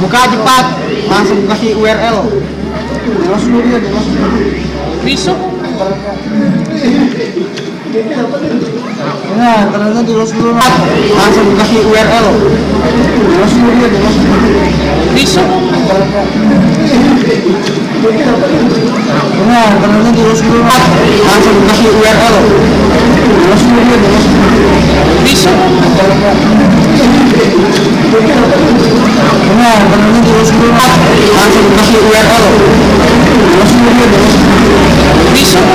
Buka cepat, langsung kasih URL. Jelas dulu dia, jelas dulu. Besok. Nah, ternyata jelas dulu. Langsung kasih URL. Jelas dulu dia, jelas dulu. Besok. Nah, ternyata jelas dulu. Langsung kasih URL. Jelas dulu dia, jelas dulu. Besok. Nah, ternyata jelas dulu. Langsung kasih URL. Jelas dulu dia, jelas dulu. Besok.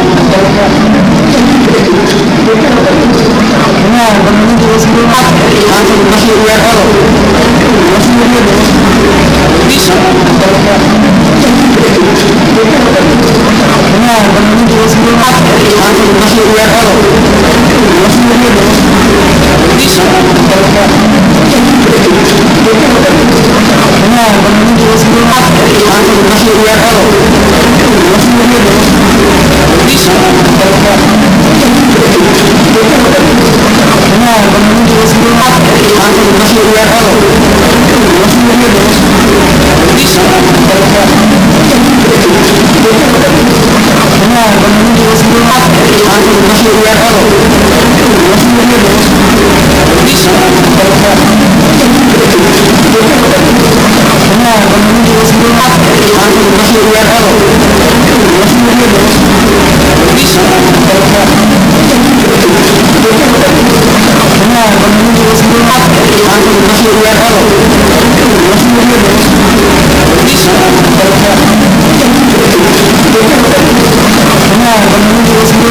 Nah, ternyata jelas dulu. Langsung kasih URL. Jelas dulu dia, jelas dulu. Besok. Nah, ternyata jelas dulu. Langsung kasih URL. Jelas dulu dia, jelas dulu. Besok. Nah, ternyata jelas dulu. Langsung kasih URL. Jelas dulu dia, jelas dulu. Besok. Nah, ternyata jelas dulu. Langsung kasih URL. Jelas dulu dia, jelas dulu. Besok. Nah, ternyata jelas dulu. Langsung kasih URL. Jelas dulu dia, jelas dulu. Besok. Nah, ternyata jelas dulu. Langsung kasih URL. Jelas dulu dia, jelas dulu. Besok. Nah, ternyata jelas dulu. Langsung kasih URL. Jelas dulu dia, jelas dulu. Besok. Nah, ternyata jelas dulu.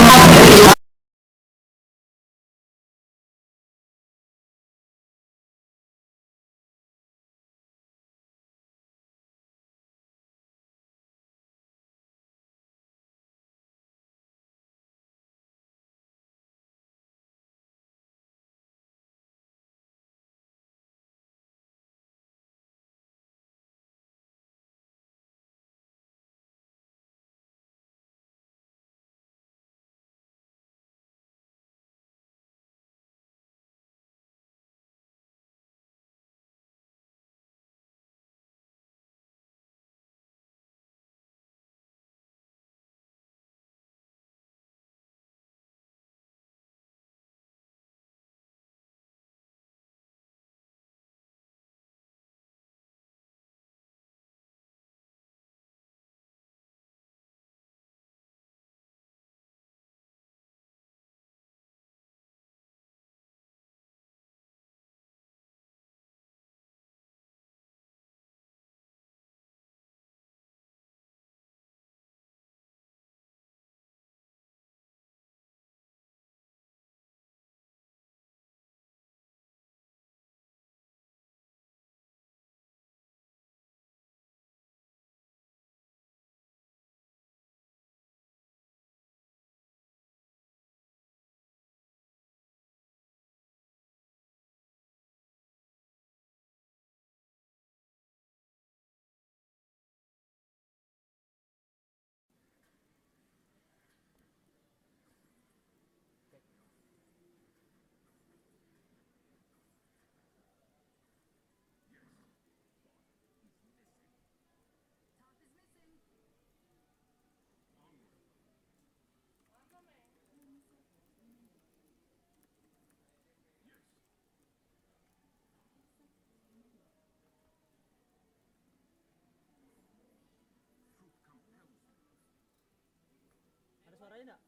Ada suaranya enggak?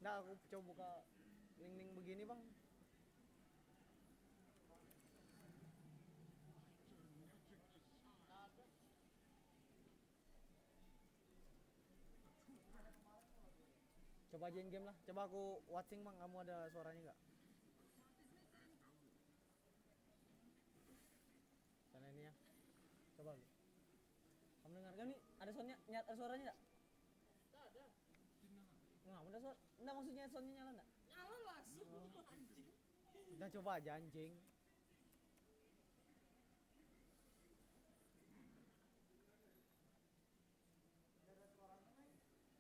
Enggak, aku coba buka link-link begini, Bang. Coba ajain game lah. Coba aku watching, Bang. Kamu ada suaranya enggak? Sana ini ya. Coba lu. Kamu dengarkan nih, ada soundnya, ada suaranya enggak? Enggak ada. Enggak, ada suara. Enggak, maksudnya soundnya nyala enggak? Nyala langsung. Anjing. Udah coba aja, anjing.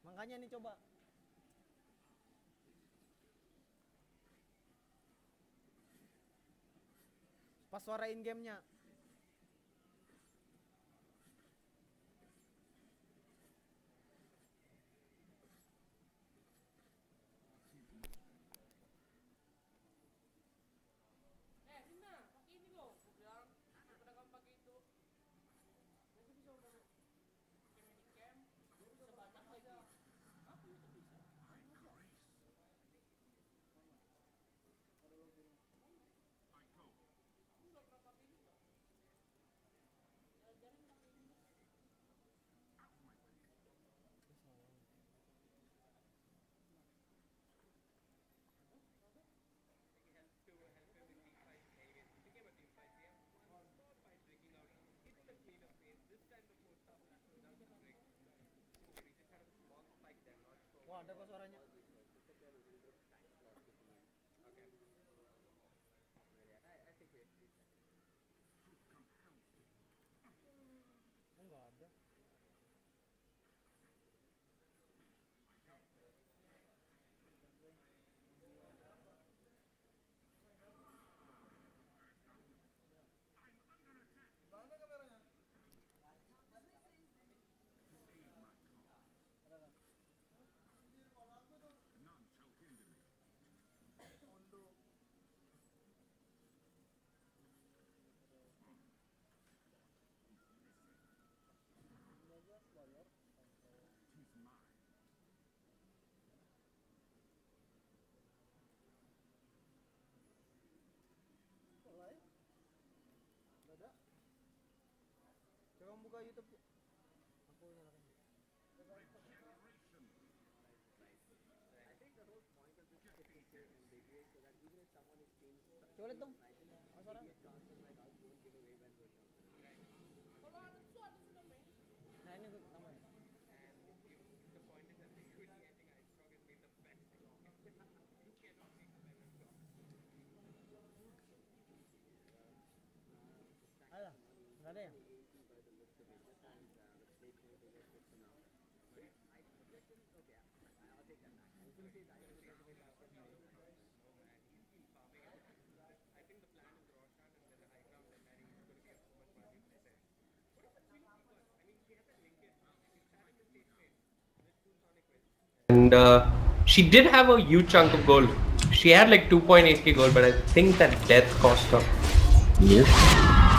Makanya nih coba. Pas suara in gamenya. Wah, ada kok suaranya. Enggak ada. Mana kameranya? Ada. Coba buka YouTube. Aku nyalakan. Coba lihat dong. Suara. Nah, ini gue tambahin. Alah, nggak ada ya? And she did have a huge chunk of gold. She had like 2.8k gold, but I think that death cost her. Yes.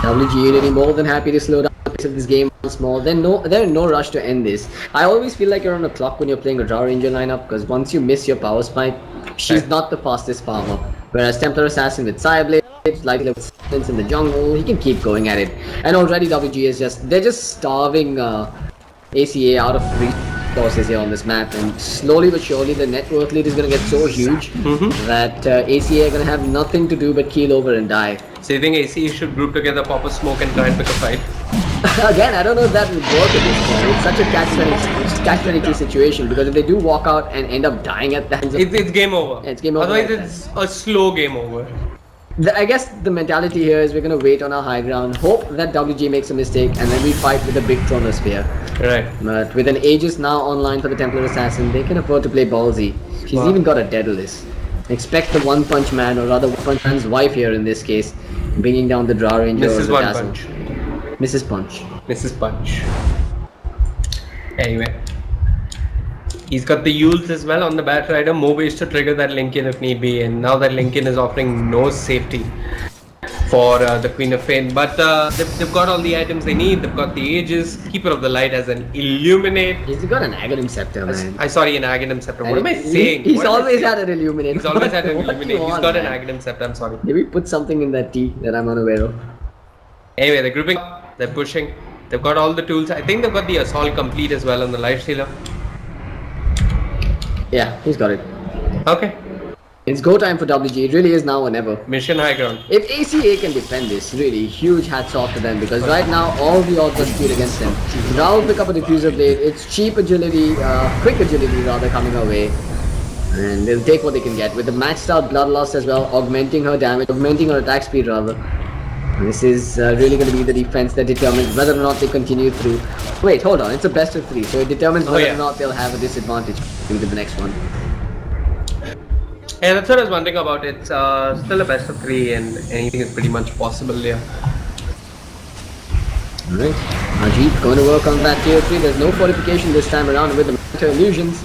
WGA really more than happy to slow down the pace of this game once more. There's no rush to end this. I always feel like you're on a clock when you're playing a Draw Ranger lineup, because once you miss your power spike, she's not the fastest farmer. Whereas Templar Assassin with Psyblade, Light Level Silence in the jungle, he can keep going at it. And already WGA is they're just starving ACA out of resources here on this map, and slowly but surely the net worth lead is going to get so huge that ACA are going to have nothing to do but keel over and die. So you think ACE should group together, pop a smoke, and try and pick a fight? Again, I don't know if that would work at this point. It's such a catch-22 situation, because if they do walk out and end up dying at the hands of... It's game over. Yeah, it's game over. Otherwise, it's a slow game over. I guess the mentality here is we're going to wait on our high ground, hope that WG makes a mistake, and then we fight with a big Chronosphere. Right. But with an Aegis now online for the Templar Assassin, they can afford to play ballsy. She's even got a Daedalus. Expect the One Punch Man, or rather One Punch Man's wife here in this case, bringing down the Draw Ranger or Mrs. the One Dazzle. Punch. Mrs. Punch. Mrs. Punch. Anyway. He's got the Yules as well on the Bat Rider, more ways to trigger that Lincoln if need be, and now that Lincoln is offering no safety for the Queen of Fane. But they've got all the items they need. They've got the Aegis. Keeper of the Light has an Illuminate. He's got an Aghanim Scepter, man. Sorry, an Aghanim Scepter. What am I saying? He's always had an Illuminate. He's always had an What do Illuminate. you He's want, got man? an Aghanim Scepter, I'm sorry. Maybe put something in that tea that I'm unaware of. Anyway, they're grouping up, they're pushing. They've got all the tools. I think they've got the Assault complete as well on the Lifestealer. Yeah, he's got it. Okay. It's go time for WG. It really is now or never. Mission high ground. If ACA can defend this, really, huge hats off to them, because right now all the odds are skewed against them. Now pick up a Diffuser Blade. It's cheap agility, quick agility rather, coming our way. And they'll take what they can get. With the maxed out Bloodlust as well, augmenting her damage, augmenting her attack speed rather. This is really going to be the defense that determines whether or not they continue through. Wait, hold on, it's a best of 3, so it determines whether or not they'll have a disadvantage into the next one. Yeah, that's what I was wondering about. It's still a best of 3, and anything is pretty much possible here. Alright, Ajit going to work on that tier 3. There's no fortification this time around with the Matter Illusions.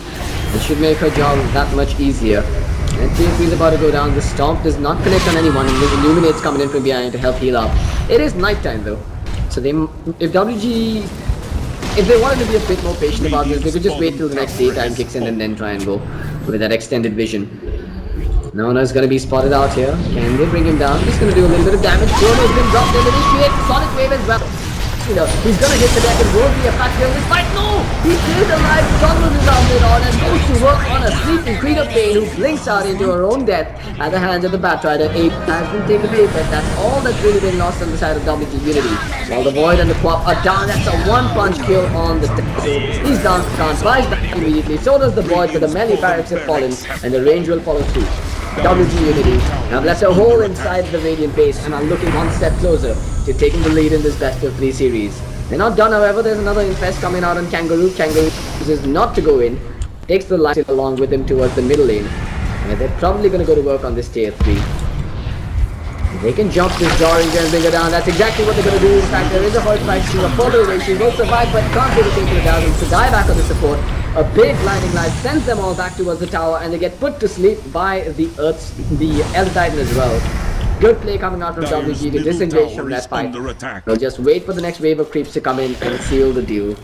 It should make her job that much easier. And tier 3 is about to go down. The Stomp does not connect on anyone, and there's Illuminates coming in from behind to help heal up. It is nighttime though, so if WG, if they wanted to be a bit more patient about this, they could just wait till the next daytime kicks in and then try and go with that extended vision. Nona's gonna be spotted out here. Can they bring him down? He's gonna do a little bit of damage. Chrono's been dropped in, initiate Sonic Wave as well. You know, he's gonna hit the deck and will be a factor in this fight. No! He stays alive, Chronos is rounded on and goes to work on a sleeping Queen of Pain who blinks out into her own death at the hands of the Batrider. 8 has been taken away, but that's all that's really been lost on the side of WG Unity. While the Void and the Quap are down, that's a one-punch kill on the Tesla. He's down, can't rise back immediately. So does the Void, but the melee barracks have fallen and the range will follow suit. WG Unity have left a hole inside the Radiant base and are looking one step closer to taking the lead in this best of 3 series. They're not done, however. There's another Infest coming out on Kangaroo. Kangaroo chooses not to go in, takes the light along with him towards the middle lane. And they're probably going to go to work on this tier 3. They can jump this Jaw Ranger and bring her down. That's exactly what they're going to do. In fact, there is a hard fight. She's a further away. She will survive, but can't really take her down. So die back on the support. A big blinding light sends them all back towards the tower, and they get put to sleep by the Elder Titan as well. Good play coming out from WG to disengage from that fight. They'll just wait for the next wave of creeps to come in and seal the deal.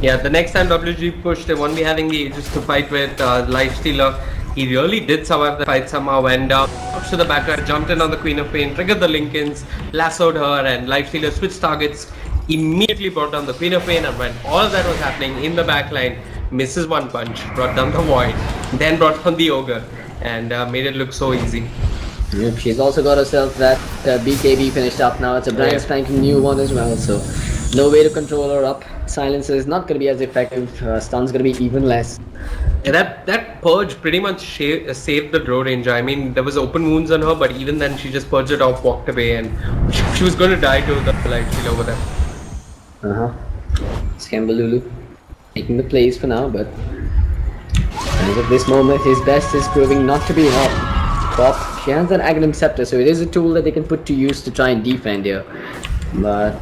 Yeah, the next time WG push, they won't be having the Aegis to fight with Lifestealer. He really did survive the fight somehow, and up to the back, jumped in on the Queen of Pain, triggered the Lincolns, lassoed her, and Lifestealer switched targets, immediately brought down the Queen of Pain, and when all of that was happening in the back line, misses one punch, brought down the Void, then brought down the Ogre, and made it look so easy. Yep, she's also got herself that BKB finished up now. It's a brand spanking new one as well, so no way to control her up. Silencer is not going to be as effective. Stun's going to be even less. Yeah, that purge pretty much saved the Drow Ranger. I mean, there was open wounds on her, but even then she just purged it off, walked away, and she was going to die to the Lifestealer over there. Scambalulu taking the plays for now, but as of this moment, his best is proving not to be enough. Pop, she has an Agnum Scepter, so it is a tool that they can put to use to try and defend here. But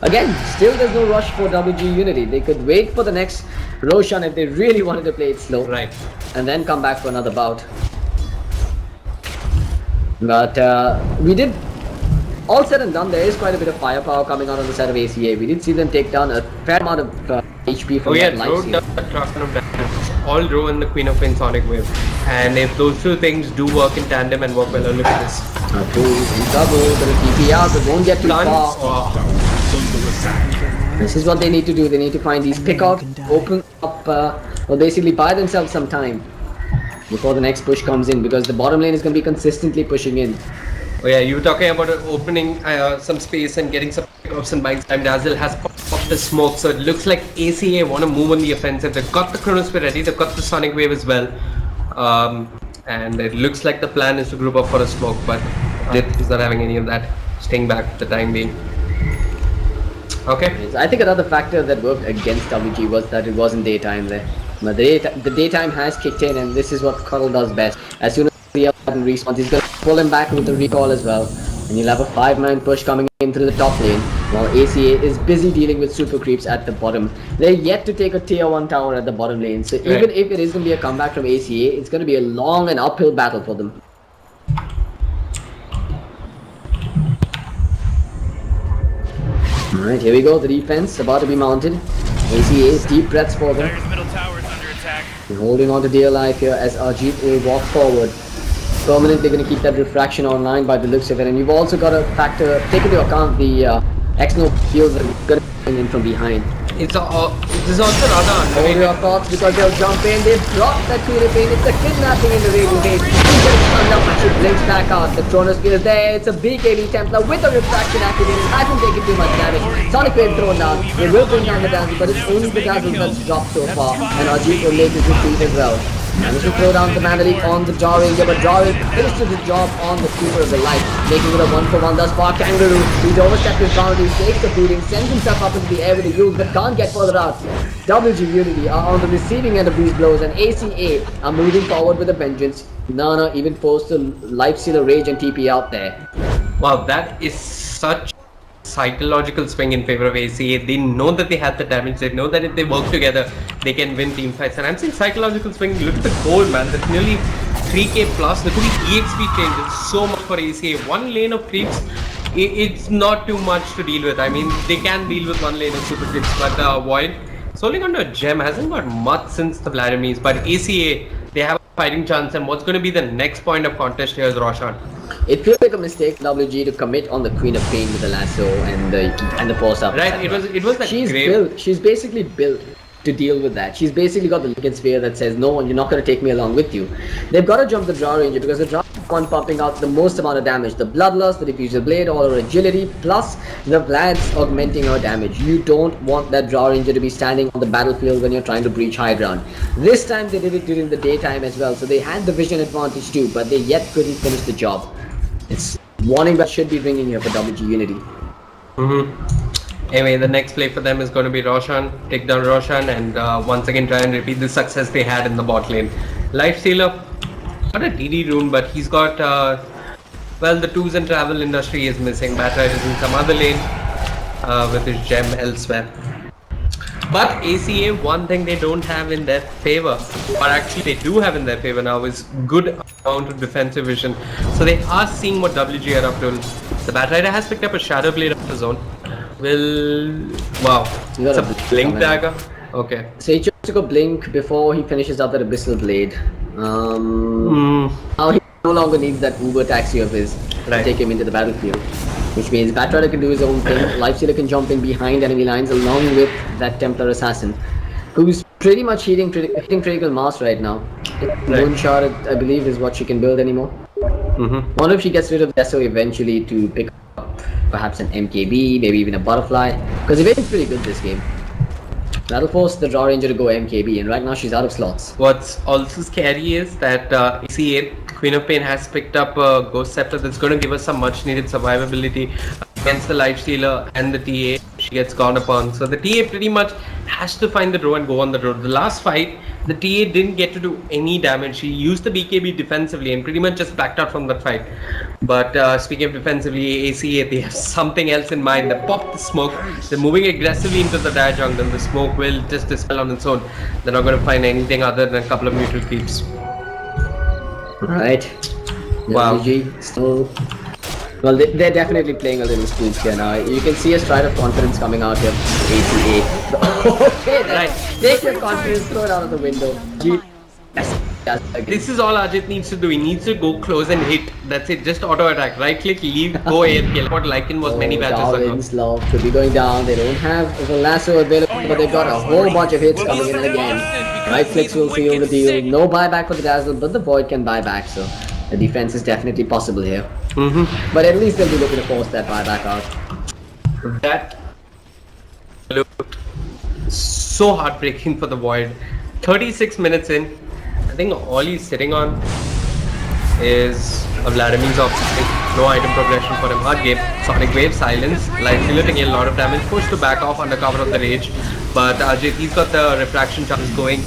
again, still there's no rush for WG Unity. They could wait for the next Roshan if they really wanted to play it slow. Right. And then come back for another bout. But we did, all said and done, there is quite a bit of firepower coming out on the side of ACA. We did see them take down a fair amount of HP from that life steal. All Drow and the Queen of Pain Sonic Wave. And if those two things do work in tandem and work well, look at this. Who's in trouble, gonna TP out, but won't get too far. This is what they need to do. They need to find these pickouts, open up, or basically buy themselves some time before the next push comes in, because the bottom lane is going to be consistently pushing in. Oh yeah, you were talking about opening some space and getting some pickouts and buying time. Dazzle has popped the smoke, so it looks like ACA want to move on the offensive. They've got the Chronosphere ready, they've got the Sonic Wave as well. And it looks like the plan is to group up for a smoke, but Dith is not having any of that, staying back for the time being. Okay. I think another factor that worked against WG was that it wasn't daytime there. But the daytime has kicked in, and this is what Cuddle does best. As soon as the other response, he's going to pull him back with the recall as well. And you'll have a 5-man push coming in through the top lane, while ACA is busy dealing with super creeps at the bottom. They're yet to take a tier 1 tower at the bottom lane, so even if it is going to be a comeback from ACA, it's going to be a long and uphill battle for them. Alright, here we go, the defense about to be mounted. ACA's deep breaths for them. They're holding on to dear life here as Ajit will walk forward. Permanently going to keep that refraction online by the looks of it, and you've also got to take into account the X-No heals that are going to come in from behind. It is also rather Hold your thoughts because they'll jump in. They've dropped that Queen of Pain. It's a kidnapping in the Radiant base. He gets stunned up and she blinks back out. The Chronosphere is there. It's a BKB Templar with a refraction activated. Hasn't taken too much damage. Sonic Wave thrown down. They will bring down the damage, but it's only the Dazzle that's dropped so far. And Ajit will make his retreat as well. Managed to throw down the Mandalik on the Jaw Ranger, but Jaw Ranger finishes the job on the Keeper of the Light, making it a 1-for-1 thus far. Kangaroo, he's overstepped his boundaries, takes the beating, sends himself up into the air with a use, but can't get further out. WG Unity are on the receiving end of these blows, and ACA are moving forward with a vengeance. Nana even forced a Lifestealer Rage and TP out there. Wow, that is such psychological swing in favor of ACA. They know that they have the damage. They know that if they work together, they can win team fights. And I'm saying psychological swing. Look at the gold, man. That's nearly 3k plus. Look at the EXP changes. So much for ACA. One lane of creeps, it's not too much to deal with. I mean, they can deal with one lane of super creeps, but Void solely onto a gem hasn't got much since the Vladimirs. But ACA, they have a fighting chance. And what's going to be the next point of contest here is Roshan. It feels like a mistake WG to commit on the Queen of Pain with the lasso and the post up. Right, it was that she's basically built to deal with that. She's basically got the Lincoln Sphere that says, no, you're not going to take me along with you. They've got to jump the Draw Ranger because the Draw one pumping out the most amount of damage. The Bloodlust, the Diffuser Blade, all her agility, plus the Vlad's augmenting her damage. You don't want that Draw Ranger to be standing on the battlefield when you're trying to breach high ground. This time they did it during the daytime as well, so they had the vision advantage too, but they yet couldn't finish the job. It's warning that should be ringing here for WG Unity. Anyway, the next play for them is going to be Roshan, take down Roshan, and once again try and repeat the success they had in the bot lane. Lifestealer, not a DD rune, but he's got, well, the tools and travel industry is missing. Batrider is in some other lane with his gem elsewhere. But ACA, one thing they don't have in their favor, or actually they do have in their favor now, is good amount of defensive vision. So they are seeing what WG are up to. The Batrider has picked up a Shadow Blade of his own. Wow, it's a Blink dagger. Okay. So he chose to go Blink before he finishes up that Abyssal Blade. Now he no longer needs that Uber taxi of his to take him into the battlefield. Which means Batrider can do his own thing, Lifestealer can jump in behind enemy lines along with that Templar Assassin, who's pretty much hitting critical mass right now. Moonshot, I believe, is what she can build anymore. Wonder if she gets rid of Deso eventually to pick up perhaps an MKB, maybe even a Butterfly, because Evasion's pretty good this game. That'll force the Draw Ranger to go MKB, and right now she's out of slots. What's also scary is that ACA, Queen of Pain, has picked up a Ghost Scepter that's going to give us some much needed survivability against the Lifestealer and the TA. She gets gone upon. So the TA pretty much has to find the draw and go on the road. The last fight, the TA didn't get to do any damage. She used the BKB defensively and pretty much just backed out from that fight. But speaking of defensively, ACA, they have something else in mind. They popped the smoke. They're moving aggressively into the dire jungle. The smoke will just dispel on its own. They're not going to find anything other than a couple of neutral creeps. Right. Wow. WG still. Well, they're definitely playing a little spook here now. You can see a stride of confidence coming out here from ACA. Okay, then. Right. Take your confidence, throw it out of the window. This is all Ajit needs to do. He needs to go close and hit. That's it. Just auto attack. Right click, leave, go AFK. What Lycan was many matches ago. Darwin's love could be going down. They don't have the lasso available, but they've got a whole bunch of hits coming in again. Right clicks will seal the deal. No buyback for the Dazzle, but the Void can buy back, so the defense is definitely possible here. But at least they'll be looking to force that buyback out. That looked so heartbreaking for the Void. 36 minutes in, I think all he's sitting on is a Vladimir's offering. No item progression for him. Hard game. Sonic Wave, Silence, Lifestealer taking a lot of damage, forced to back off under cover of the Rage. But Ajit, he's got the refraction charms going,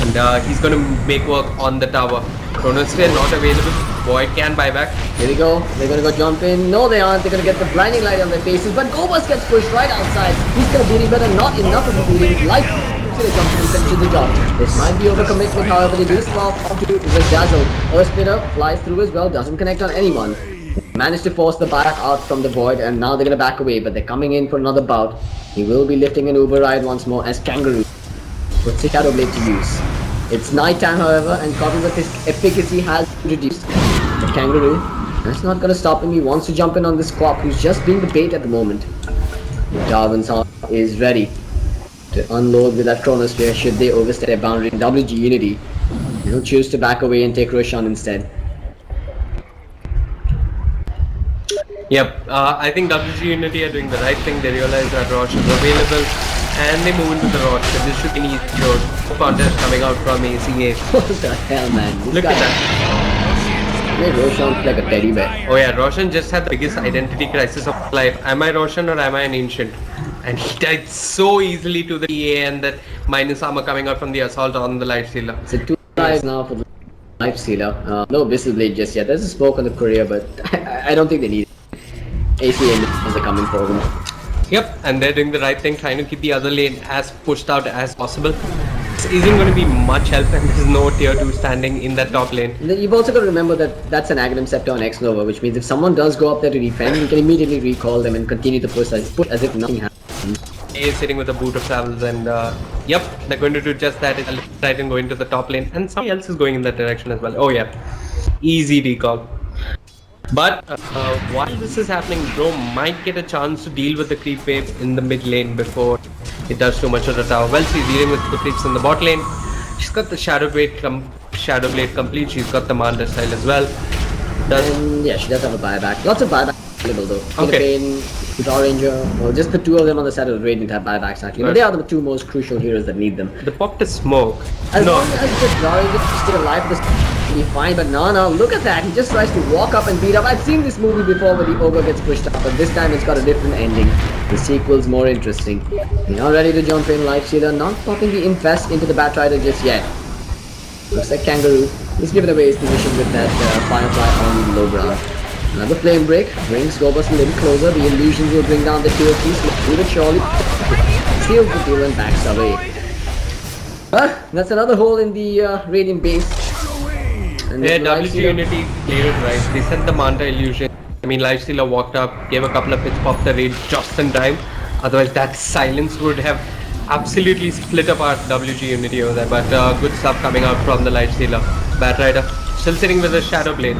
and he's going to make work on the tower. Chronosphere not available. Void can buy back. Here we go. They're going to go jump in. No, they aren't. They're going to get the blinding light on their faces. But Gobus gets pushed right outside. He's going to beat him, but not enough of a beating. Life jumps and finishes the job. This might be overcommitment, however, they do stop onto the Dazzle. Earthsplitter flies through as well, doesn't connect on anyone. Managed to force the back out from the Void, and now they're going to back away, but they're coming in for another bout. He will be lifting an Uber ride once more as Kangaroo puts the Shadow Blade to use. It's nighttime, however, and coupled with his efficacy has reduced. But Kangaroo, that's not going to stop him. He wants to jump in on this Quap, who's just being the bait at the moment. Darwin's heart is ready to unload with that Chronosphere should they overstep their boundary in WG Unity. He'll choose to back away and take Roshan instead. Yep, I think WG Unity are doing the right thing. They realize that Roshan is available. and they move into the Rosh. So this should be an easy road. Contest coming out from ACA. What the hell, man? This Look guy at that. made Roshan like a teddy bear. Oh yeah, Roshan just had the biggest identity crisis of his life. Am I Roshan or am I an ancient? And he died so easily to the EA and that minus armor coming out from the assault on the light stealer. So 2 lives now for the Life Stealer. No Whistle Blade just yet. There's a smoke on the courier, but I don't think they need it. ACA is coming for them. Yep, and they're doing the right thing, trying to keep the other lane as pushed out as possible. This isn't going to be much help, and there's no tier 2 standing in that top lane. Then you've also got to remember that that's an Aghanim Scepter on X-Nova, which means if someone does go up there to defend, you can immediately recall them and continue to push as if nothing happened. He is sitting with a boot of travels, and yep, they're going to do just that. It'll try and go into the top lane, and somebody else is going in that direction as well. Oh yeah, easy recall. But while this is happening, Bro might get a chance to deal with the creep wave in the mid lane before it does too much of the tower. Well, she's dealing with the creeps in the bot lane. She's got the Shadow Blade complete. She's got the Manta style as well. And yeah, she does have a buyback. Lots of buyback available though. Okay. Power Ranger, well, just the two of them on the side of the Radiant have buybacks actually, but they are the two most crucial heroes that need them. The pop to smoke. As No. long as the Power Ranger is still alive, this will be fine, but no, look at that. He just tries to walk up and beat up. I've seen this movie before where the ogre gets pushed up, but this time it's got a different ending. The sequel's more interesting. You're not ready to jump in, Life Stealer, not popping the Infest into the Batrider just yet. Looks like Kangaroo. He's given away his position with that Firefly on the low ground. Another flame break brings Gobus a little closer. The illusions will bring down the tier 3 slowly but surely. Seals the deal and backs away. That's another hole in the Radiant base. And Yeah, Life WG Stealer- Unity played it right. They sent the Manta illusion. I mean, Lifestealer walked up, gave a couple of hits, popped the raid just in time. Otherwise, that silence would have absolutely split apart WG Unity over there. But good stuff coming out from the Lifestealer. Batrider still sitting with a Shadow Blade,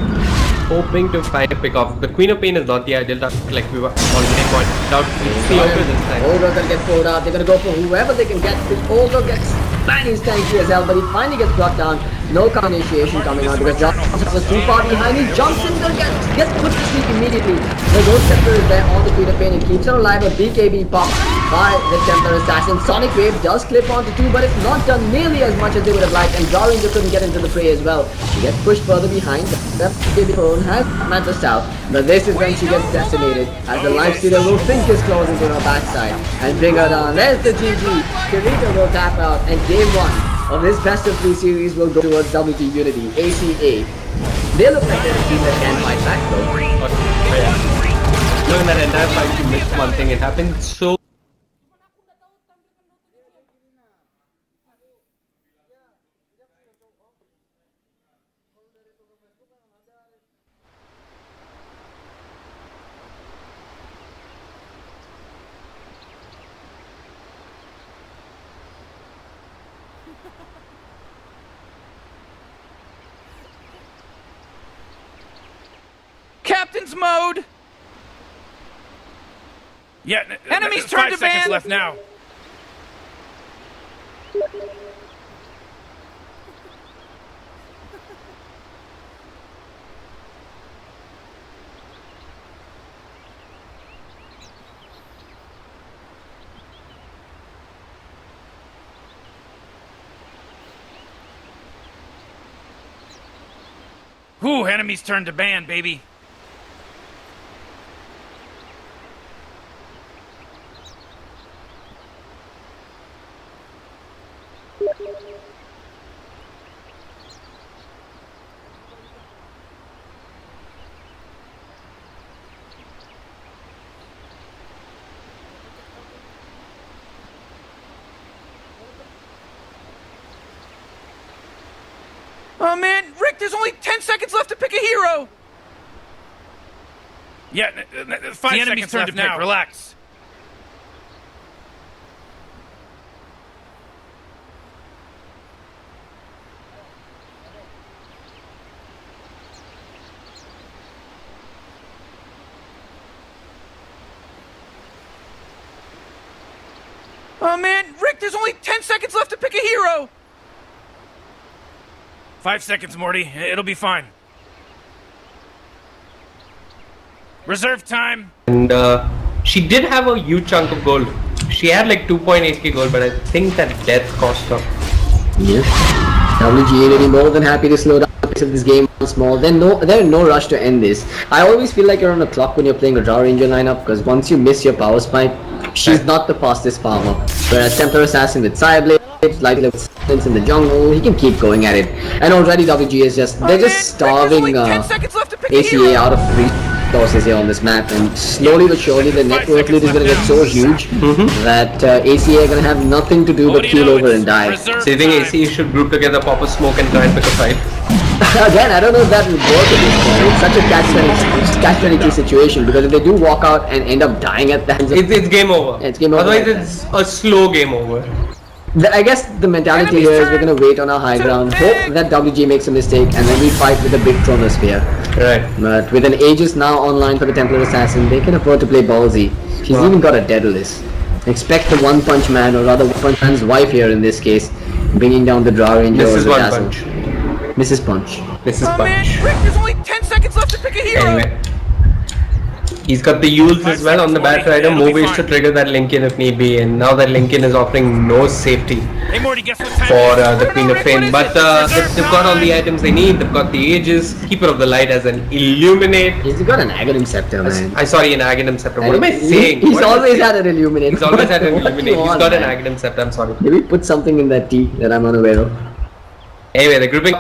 hoping to find a pick off. The Queen of Pain is not the ideal target, like we were already pointed out. It's the Ogre this time. Ogre gonna get pulled out. They're gonna go for whoever they can get. This Ogre gets banging tanky as hell, but he finally gets brought down. No counter initiation coming out because Johnson was too far behind. He jumps in and gets put to sleep immediately. The Ghost Scepter is there on the Queen of Pain and keeps her alive. A BKB pop by the Templar Assassin. Sonic Wave does clip onto 2, but it's not done nearly as much as they would have liked, and Ranger couldn't get into the fray as well. She gets pushed further behind. The BKB prone has Manta South, but this is when she gets decimated as the Life Stealer will sink his claws into her backside and bring her down. There's the GG. Kirito will tap out, and game 1 of this best of 3 series will go towards WT Unity, ACA. They look like they're a team that can fight back though. Oh, yeah. During that entire fight, you missed one thing. It happened so. Captain's mode! Yeah, Enemies turn 5 to seconds ban. left now. Whew, enemies turn to ban, baby. Oh man, Rick, there's only 10 seconds left to pick a hero! Yeah, 5 The seconds enemy's turn left to pick, now. relax. Oh man, Rick, there's only 10 seconds left to pick a hero! 5 seconds, Morty. It'll be fine. Reserve time. And she did have a huge chunk of gold She had like 2.8k gold, but I think that death cost her. Yeah. WGA will be more than happy to slow down the pace of this game once more. There's no rush to end this. I always feel like you're on a clock when you're playing a Draw Ranger lineup, because once you miss your power spike, she's not the fastest farmer. Whereas Templar Assassin with Sireblade, Light with Silence in the jungle, he can keep going at it. And already WGA is they're just starving ACA out of resources here on this map, and slowly but surely the net worth lead is going to get so huge that ACA are going to have nothing to do but keel over and die. So you think ACA should group together, pop a smoke and try and pick a fight? Again, I don't know if that will work at this point. It's such a catch-22 situation, because if they do walk out and end up dying at the hands of... It's game over. It's game over. Otherwise it's a slow game over. I guess the mentality here is we're gonna wait on our high ground, hope that WG makes a mistake, and then we fight with a big Chronosphere. Right. But with an Aegis now online for the Templar Assassin, they can afford to play ballsy. She's even got a Daedalus. Expect the One Punch Man, or rather One Punch Man's wife here in this case, bringing down the Draw Ranger or Mrs. the One Dazzle. Punch. Mrs. Punch. Mrs. Oh Punch. man, Rick, there's only 10 seconds left to pick a hero! Anyway. He's got the Yules as well on the Bat Rider, more ways to trigger that Lincoln if need be, and now that Lincoln is offering no safety Hey, Morty, guess what time for it is? the Queen of Fame. But they've got all the items they need. They've got the Aegis, Keeper of the Light as an Illuminate. He's got an Aghanim Scepter, man. Sorry, an Aghanim Scepter. What am I saying? He's What am I always saying? had an Illuminate. He's always had an What do Illuminate. you He's want, got an man? Aghanim Scepter, I'm sorry. Maybe put something in that tea that I'm unaware of. Anyway, the grouping...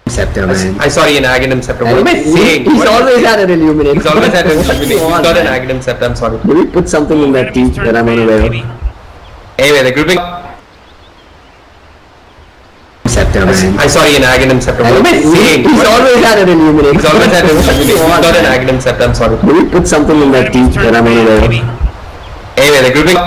Scepter, man. Sorry, an Aghanim Scepter. What am I saying? He's What am I always saying? had an Illuminate. He's always had an What do Illuminate. you He's want, got an man? Aghanim Scepter, I'm sorry. Maybe put something in that tea Enemies turn that I'm to unaware ban, of. baby. Anyway, the grouping... Scepter, man. Sorry, an Aghanim Scepter. What am I saying? He's What am I always had an Illuminate. He's always had an What do Illuminate. you He's want, got an man? Aghanim Scepter, I'm sorry. Maybe put something in that tea Enemies turn that to I'm ban, unaware of. baby. Anyway, the grouping... Scepter, man. Sorry, an Aghanim Scepter. What am I saying? He's always had an Illuminate. He's always had an What do Illuminate. you He's want, got an man? Aghanim Scepter, I'm sorry. Maybe put something in that tea that I'm unaware of. Anyway, the grouping...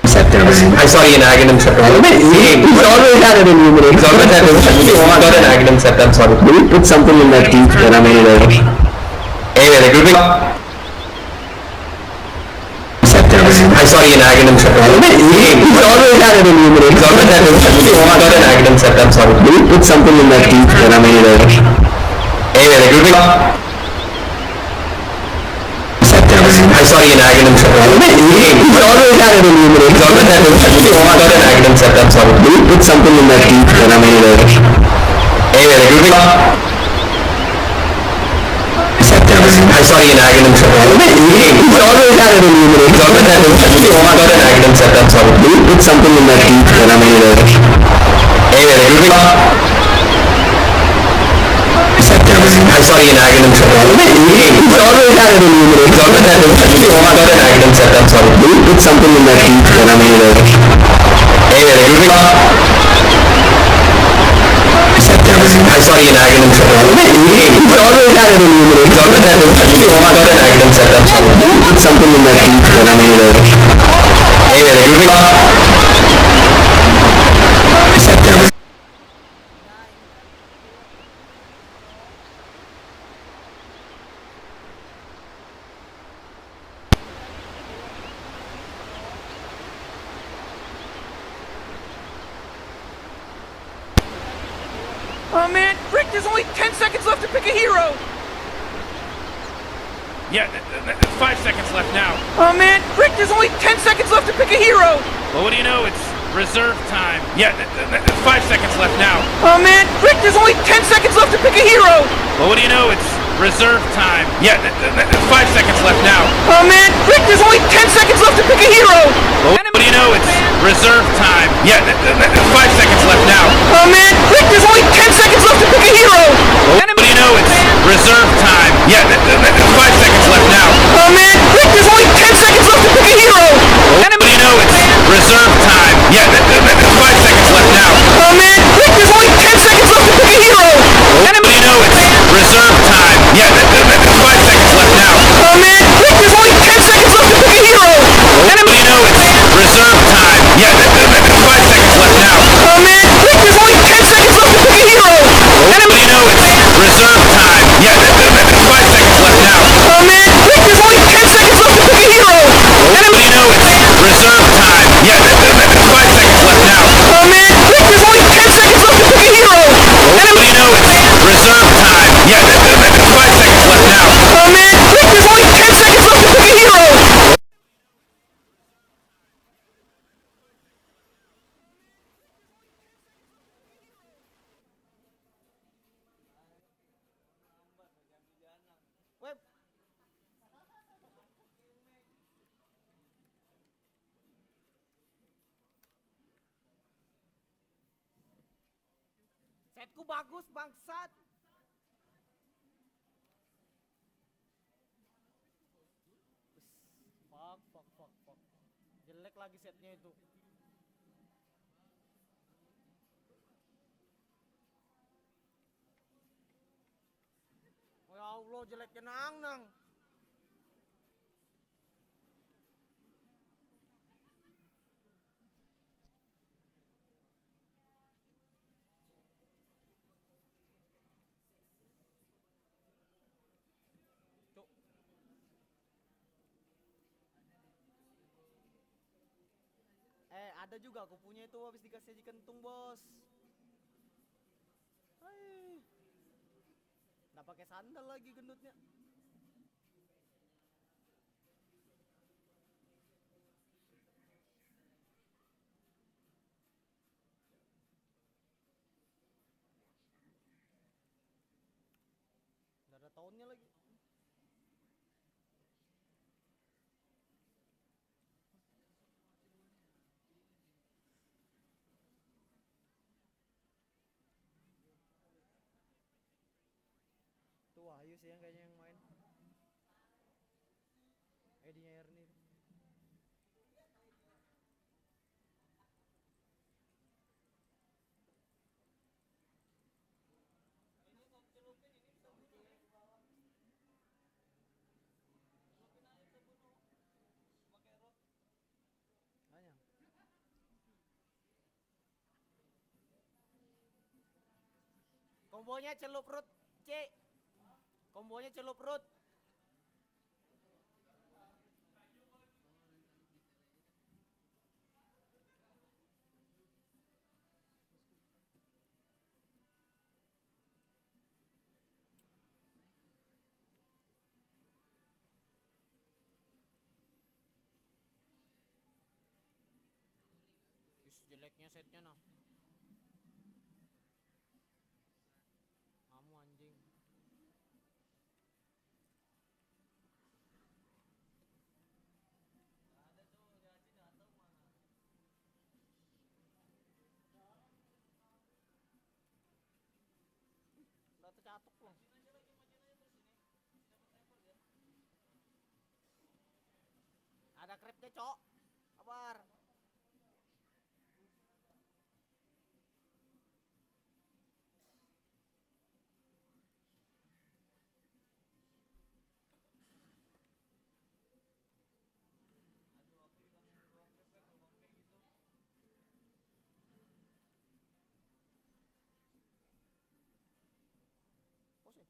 Scepter, man. Sorry, an Aghanim Scepter. What am I saying? He's always had an Illuminate. He's always had an Illuminate. He's got an Aghanim Scepter, I'm sorry. Maybe put something in that tea that I'm unaware of. Anyway, the grouping... Scepter, man. Sorry, an Aghanim Scepter. What am I saying? He's always had an Illuminate. He's always had an Illuminate. He's got an Aghanim Scepter, I'm sorry. Maybe put something in that tea that I'm unaware of. Anyway, the grouping... Scepter, man. Sorry, an Aghanim Scepter. What am I saying? He's always had an Illuminate. He's always had an Illuminate. He's got an Aghanim Scepter, I'm sorry. Maybe put something in that tea that I'm unaware of. Anyway, the grouping... Scepter, man. Sorry, an Aghanim Scepter. What am I saying? He's always had an Illuminate. He's always had an Illuminate. He's got an Aghanim Scepter, I'm sorry. Maybe put something in that tea that I'm unaware of. Anyway, the grouping... Scepter, man. Sorry, an Aghanim Scepter. What am I saying? He's always had an Illuminate. He's always had an Illuminate. He's got an Aghanim Scepter, I'm sorry. Maybe put something in that tea that I'm unaware of. Anyway, the grouping... Scepter, man. Oh man, Rick, there's only 10 seconds left to pick a hero! Yeah, 5 seconds left now. Oh man, Rick, there's only 10 seconds left to pick a hero! Well, what do you know? It's reserve time. Yeah, 5 seconds left now. Oh man, Rick, there's only 10 seconds left to pick a hero! Well, what do you know? It's reserve time. Yeah, 5 seconds left now. Oh man, Rick, there's only 10 seconds left to pick a hero! Well, what do you know? It's reserve time. Yeah, 5 seconds left now. Oh man, Rick, there's only 10 seconds left to pick a hero! Well, what do you know? It's reserve time. Yeah, 5 seconds left now. Oh man, Rick, there's only 10 seconds left to pick a hero! Well, what do you know? It's reserve time. Yeah, 5 seconds left now. Oh man, Rick, there's only 10 seconds left to pick a hero! Well, what do you know? It's reserve time. Yeah, 5 seconds left now. Oh man, Rick, there's only 10 seconds left to pick a hero! Well, what do you know? It's reserve time. Yeah, 5 seconds left now. Oh man, Rick, there's only 10 seconds left to pick a hero! Well, what do you know? It's reserve time. Yeah, 5 seconds left now. Oh man, Rick, there's only 10 seconds left to pick a hero! Well, what do you know? It's reserve time. Yeah, 5 seconds left now. Web. Setku bagus bangsat. Fuck. Jelek lagi setnya itu. Oh ya Allah, jeleknya nang. Cuk. Ada juga aku punya itu habis dikasih kentung, Bos. Hai. Nggak pakai sandal lagi gendutnya. Nggak ada tahunnya lagi. Tuh Wahyu sih yang kayaknya yang main. Edinya Erni. Nanya. Kombonya celup perut, C. Kombonya celup perut. Jeleknya setnya nah. Kamu anjing. Ada tuh jadi datang mana. Udah tercatuk loh. Ada krepnya, Cok. Kabar. Pose.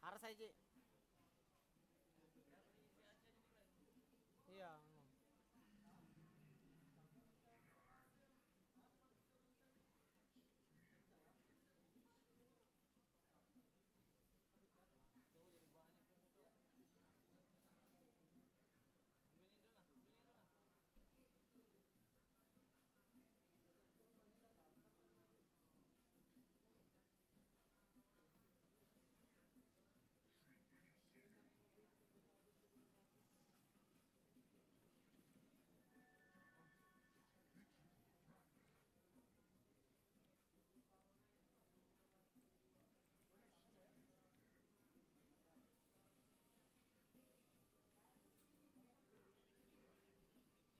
Harus aja. Iya, memang.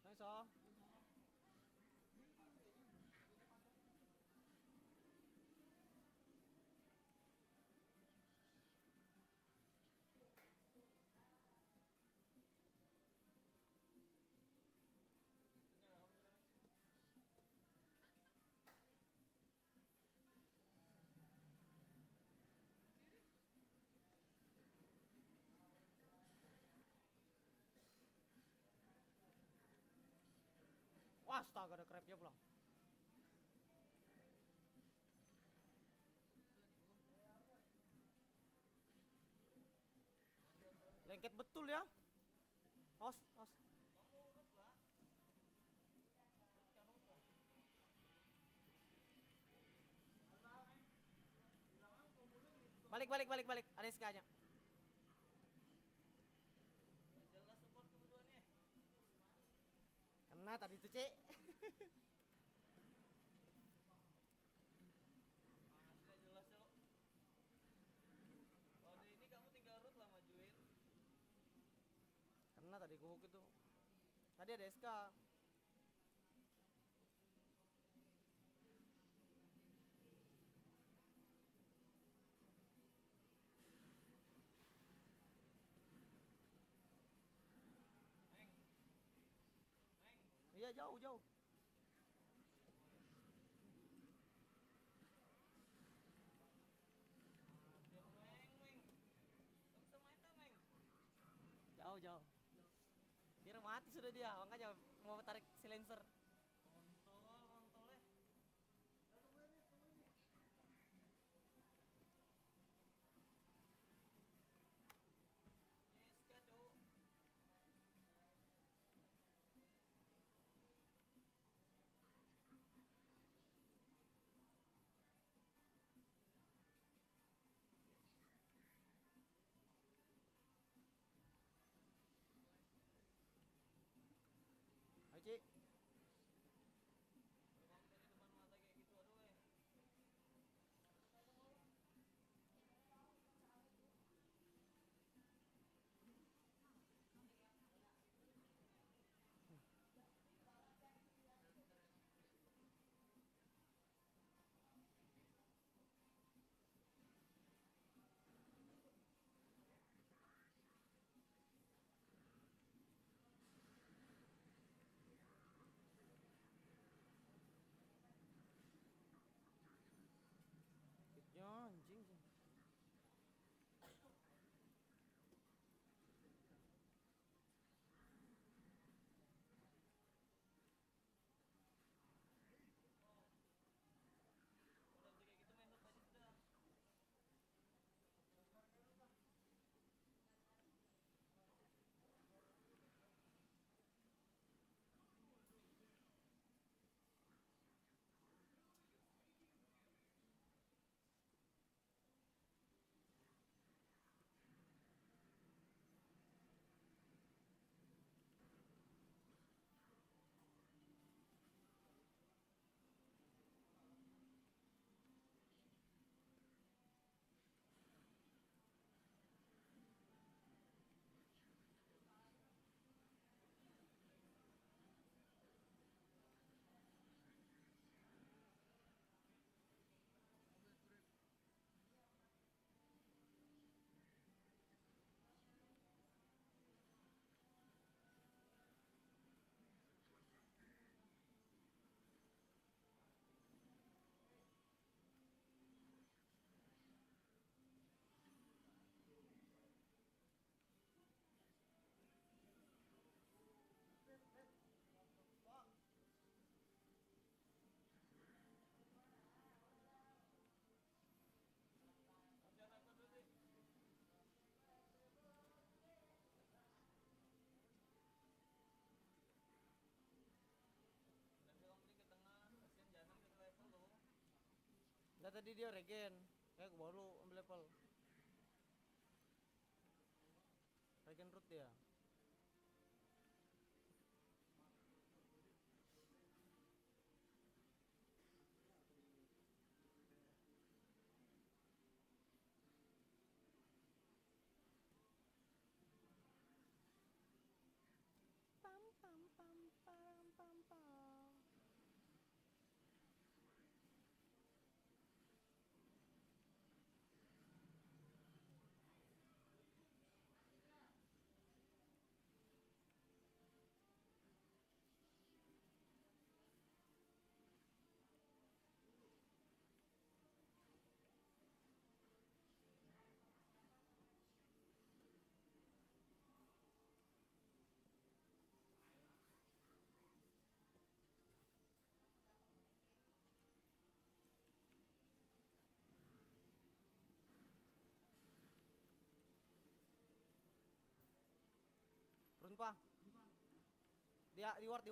Nice ah. Wah, astaga ada crabnya pulang. Lengket betul ya. Os. Balik. Ada SK-nya. Jelas support kebutuhannya. Kena tadi tuh, Cek. Jelas ya lo. Kalau ini kamu tinggal root lah majuin. Kena tadi hook itu. Tadi ada SK. Iya jauh. Jauh. Kira mati sudah dia, makanya mau tarik silencer. Kontol. Yes, kacau. Ayo, Cik. Ya anjing. Nah tadi dia regen. Kayak ke bawah lu ambil level. Regen root dia. Pam. Turun pa. Dia di ward.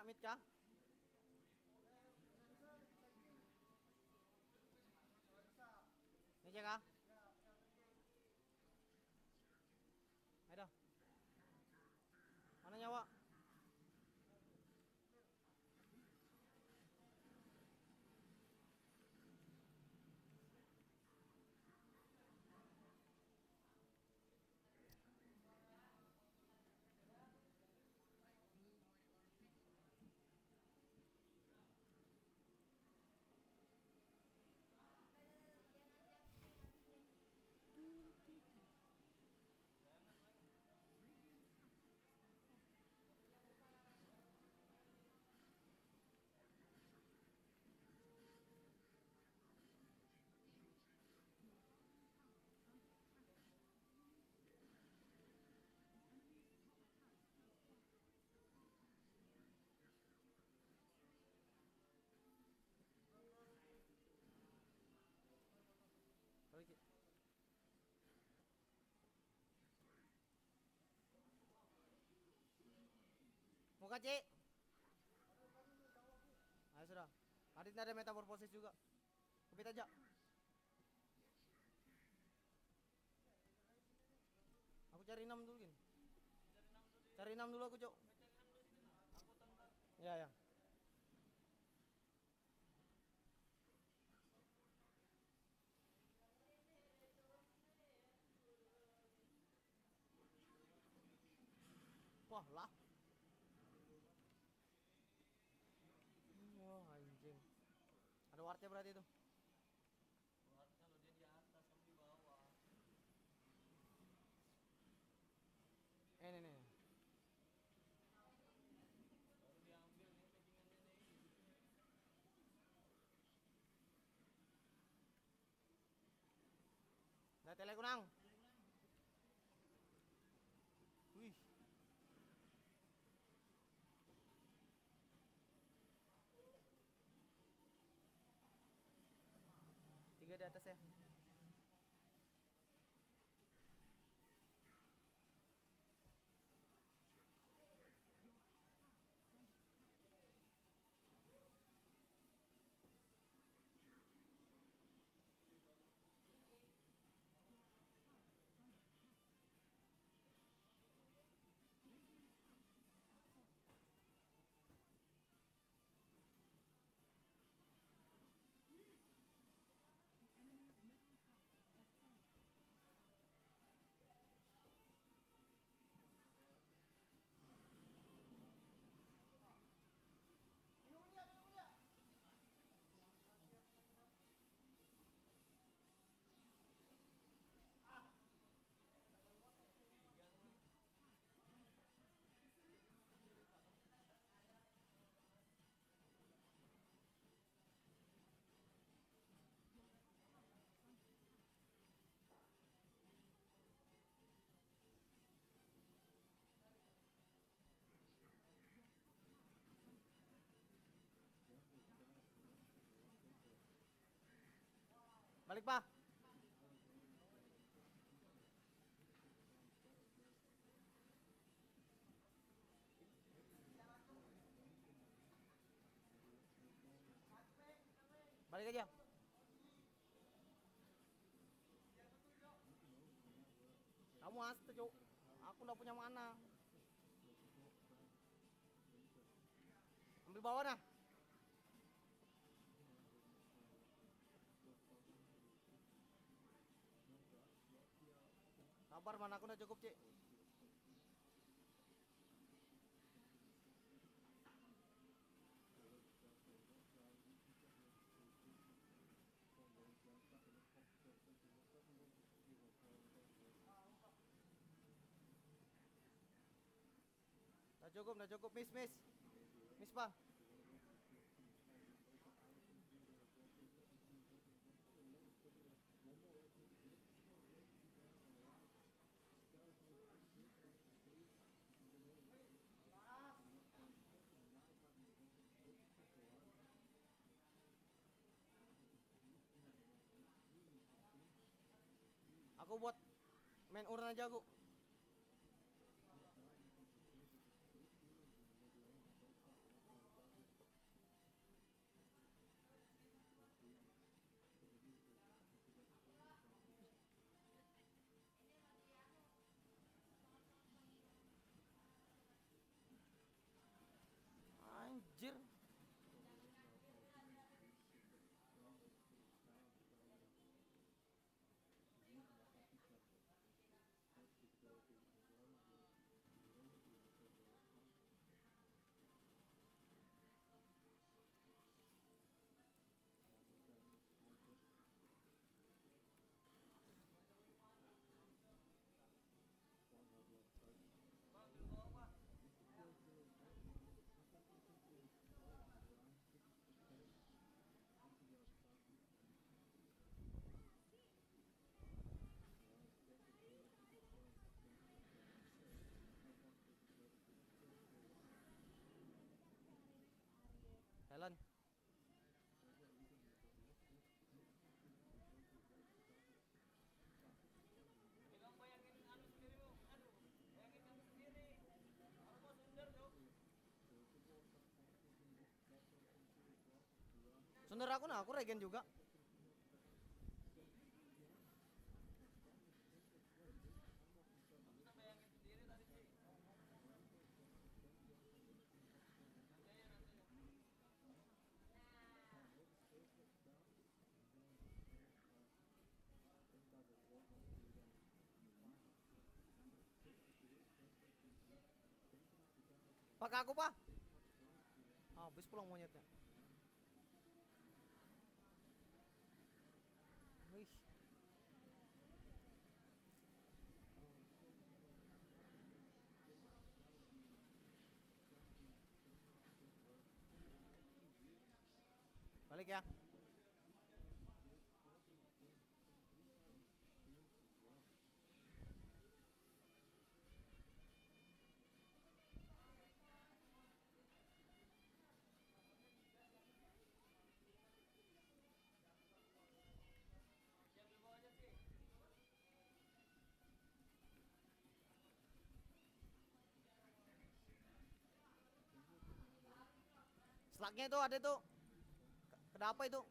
mid kah? Ini kah? Ayo dah. Mana nyawa? Balik Cik. Muka Cik. Ayo sudah. Adit ada metamorfosis juga. Kepit aja. Aku cari 6 dulu gini. Cari 6 dulu aku, Cok. Ya, ya. Wah, lah. Wah, anjing. Ada wartnya berarti itu. Kalau dia di atas, kamu di bawah. Nih. Baru diambil nih packingannya nih. Dah tele kunang. Wih. Tiga di atas ya. Balik, Pak. Balik aja. Kamu asta, Cuk. Aku enggak punya mana. Ambil bawah nah. Sabar, mana aku udah cukup, Cik. Udah cukup, miss. Miss, Pak. Aku buat main urna jago. Saudara aku aku regen juga. Pakai aku, Pak. Habis pulang monyetnya. Wih. Balik ya. Slugnya itu ada tuh. Kenapa itu?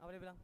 Apa dia bilang?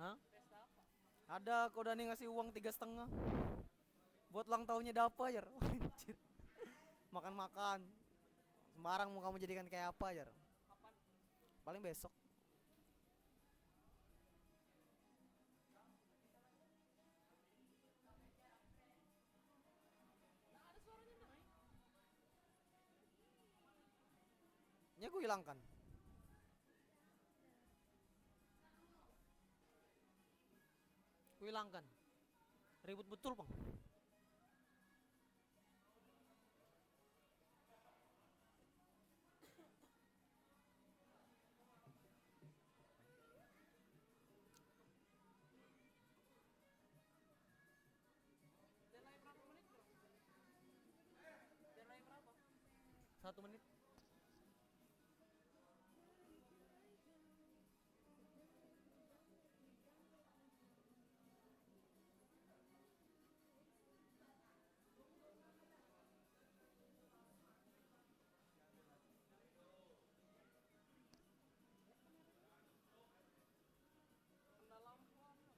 Hah? Ada kau Dani ngasih uang 3,5 buat ulang tahunnya Dapa ya. Anjir. Makan-makan. Sembarang mau kamu jadikan kayak apa ya? Paling besok. Ini aku hilangkan. Aku hilangkan. Ribut betul, Bang. Deadline berapa menit, Bro? Deadline berapa? 1 menit. Kena lampu apa?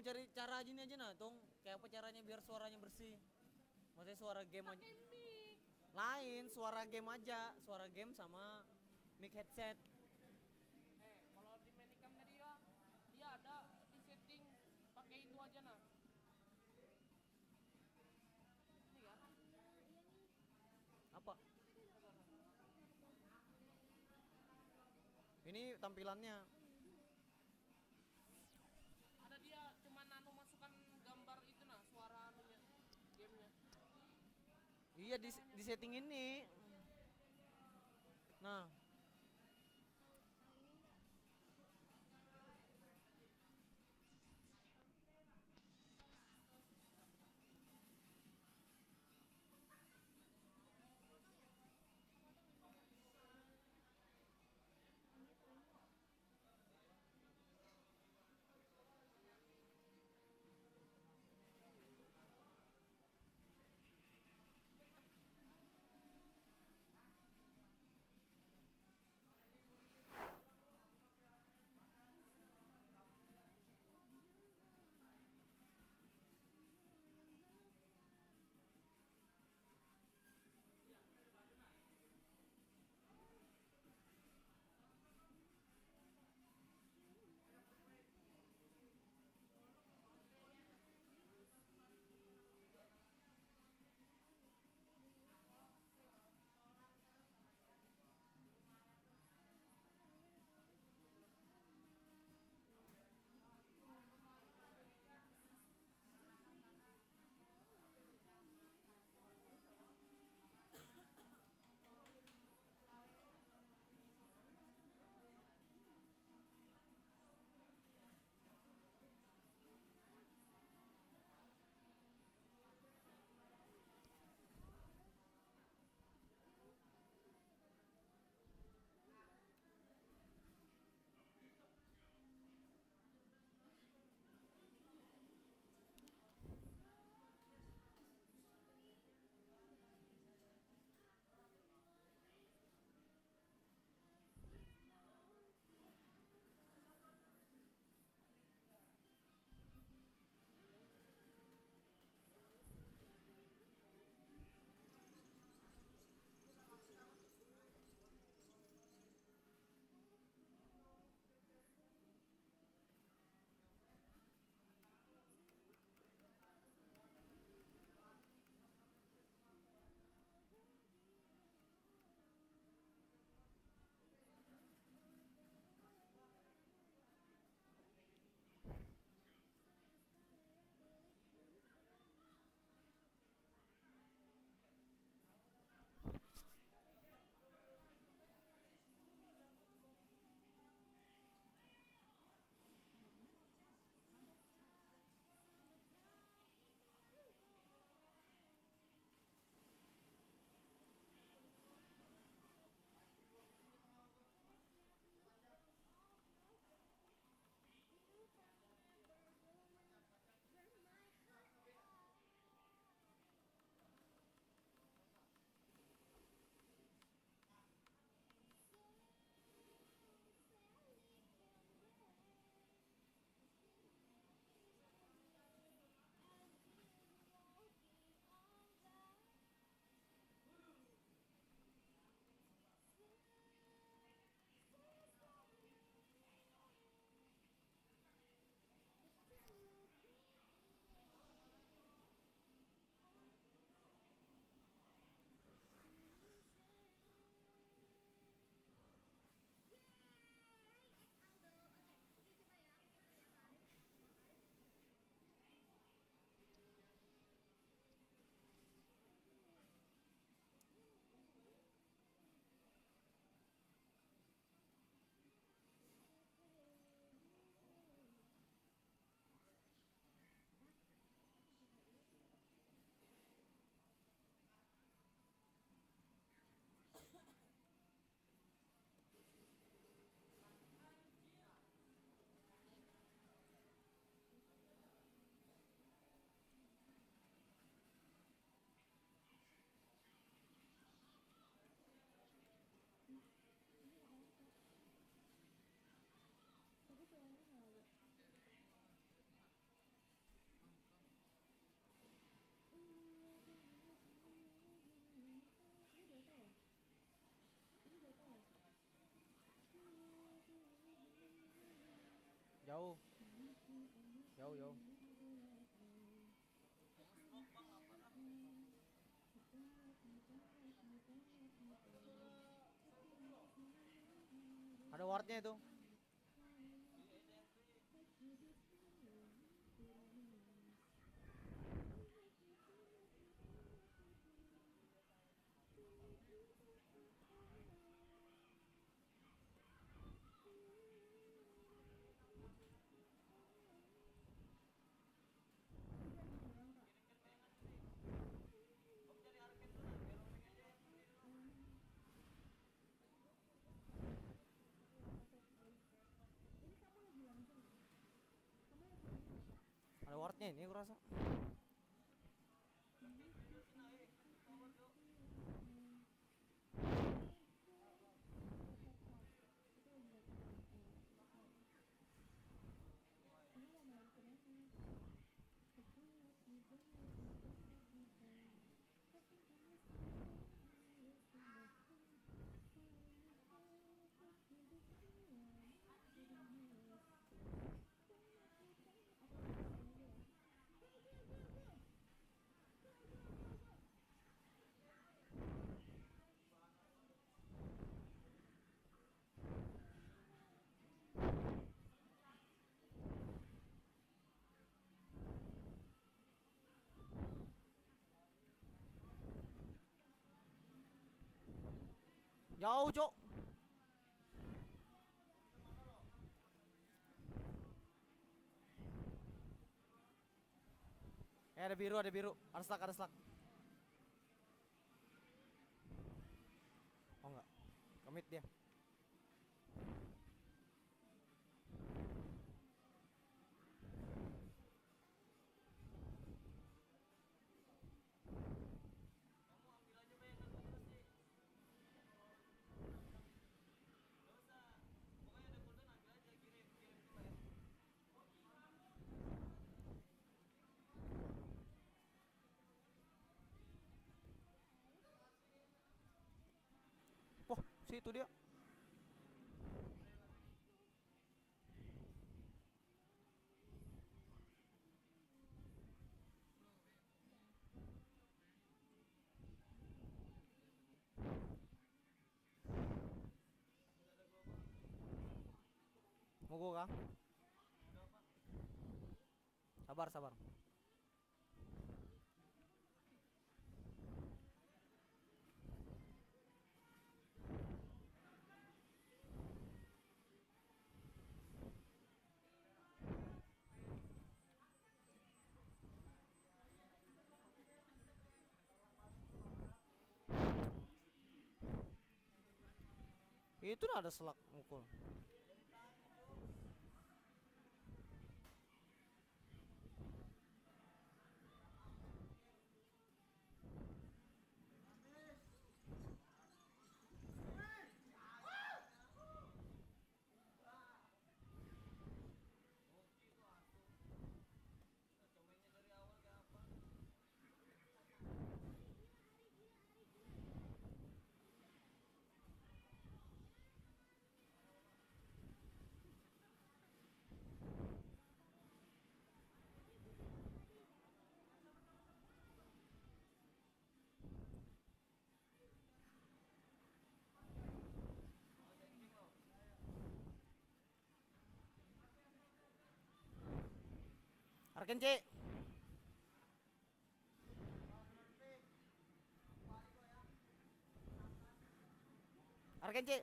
cari cara gini aja nah, Tong. Kayak apa caranya biar suaranya bersih? Maksudnya suara game aja. Lain, suara game aja, suara game sama mic headset. Kalau di Manicam tadi ya, dia ada di setting pakai itu aja nah. Ini kan? Apa? Ini tampilannya. Ada dia cuma masukkan gambar itu nah, suara anunya, gamenya. Iya di setting ini. Nah, Jauh. Jauh, jauh. Ada wardnya itu. Ada wardnya ini aku rasa. Jauh, Cok. Ada biru, ada biru. Ada slug, ada slug. Oh enggak. Commit dia. Wah, situ dia. Mau gua kah? Sabar, sabar. Itu ada slug mukul. Arken C. Arken C.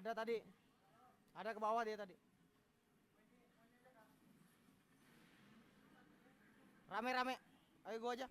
Ada tadi. Ada ke bawah dia tadi. Rame-rame. Ayo gua aja.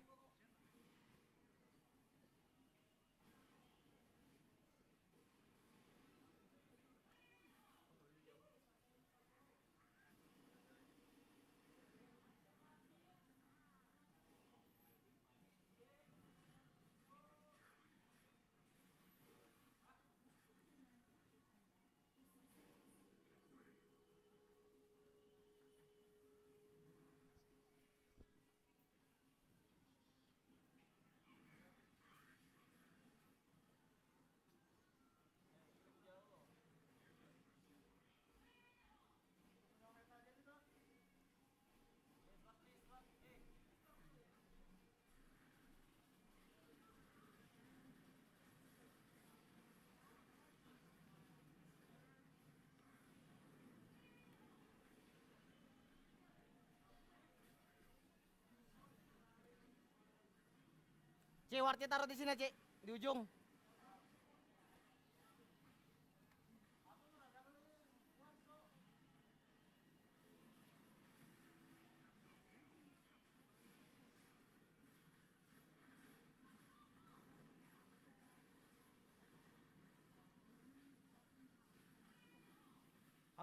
C, wardnya taruh di sini, C. Di ujung.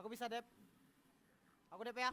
Aku bisa, Dep. Aku Dep ya.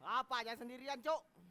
Apa aja sendirian, Cok?